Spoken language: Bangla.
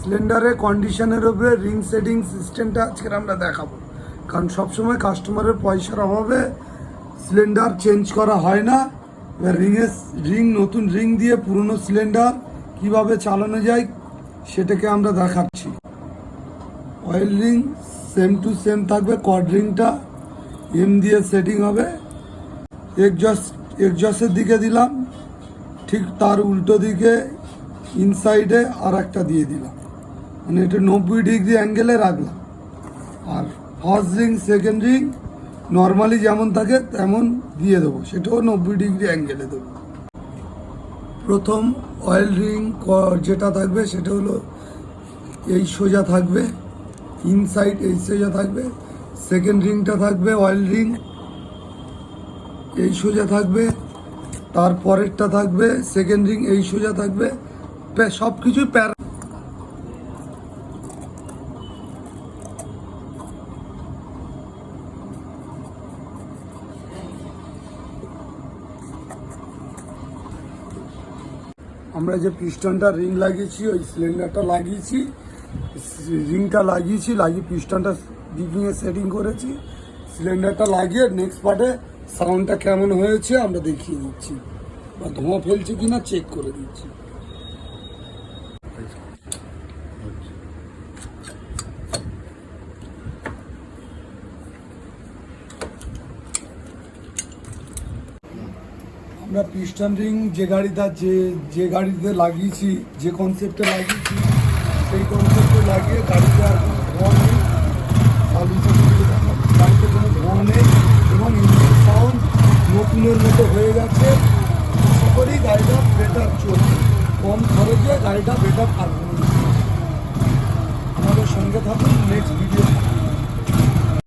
সিলিন্ডারের কন্ডিশনের উপরে রিং সেটিং সিস্টেমটা আজকে আমরা দেখাবো, কারণ সবসময় কাস্টমারের পয়সার অভাবে সিলিন্ডার চেঞ্জ করা হয় না। এবার নতুন রিং দিয়ে পুরনো সিলিন্ডার কিভাবে চালানো যায় সেটাকে আমরা দেখাচ্ছি। Oil ring same to same থাকবে, কর্ড রিংটা এম দিয়ে সেটিং হবে। এক্সজস্টের দিকে দিলাম, ঠিক তার উল্টো দিকে ইনসাইডে আর একটা দিয়ে দিলাম, মানে এটা 90 ডিগ্রি অ্যাঙ্গেলে রাখলাম। আর first ring second ring normally যেমন থাকে তেমন দিয়ে দেবো, সেটাও 90 ডিগ্রি অ্যাঙ্গেলে দেবো। প্রথম অয়েল রিং যেটা থাকবে সেটা হলো এই সোজা থাকবে, ইনসাইড এই সোজা থাকবে। সেকেন্ড রিংটা থাকবে অয়েল রিং এই সোজা থাকবে, তারপরেরটা থাকবে সেকেন্ড রিং এই সোজা থাকবে। সব কিছুই আমরা যে পিস্টনটা রিং লাগিয়েছি, ওই সিলিন্ডারটা লাগিয়েছি, রিংটা লাগিয়েছি, লাগিয়ে পিস্টনটা দিকে সেটিং করেছি। সিলিন্ডারটা লাগিয়ে নেক্সট পার্টে সাউন্ডটা কেমন হয়েছে আমরা দেখিয়ে দিচ্ছি, বা ধোঁয়া ফেলছে কিনা চেক করে দিচ্ছি। আমরা পিস্টন রিং যে গাড়িতে লাগিয়েছি, যে কনসেপ্টে লাগিয়েছি, সেই কনসেপ্টে লাগিয়ে গাড়িতে আর কোনো ধোঁয়া নেই, গাড়িতে কোনো ধোঁয়া নেই এবং ইঞ্জিন সাউন্ড নতুনের মতো হয়ে গেছে। আশা করি গাড়িটা বেটার চলবে, কম খরচে গাড়িটা বেটার পারফরমেন্স। আমাদের সঙ্গে থাকুন।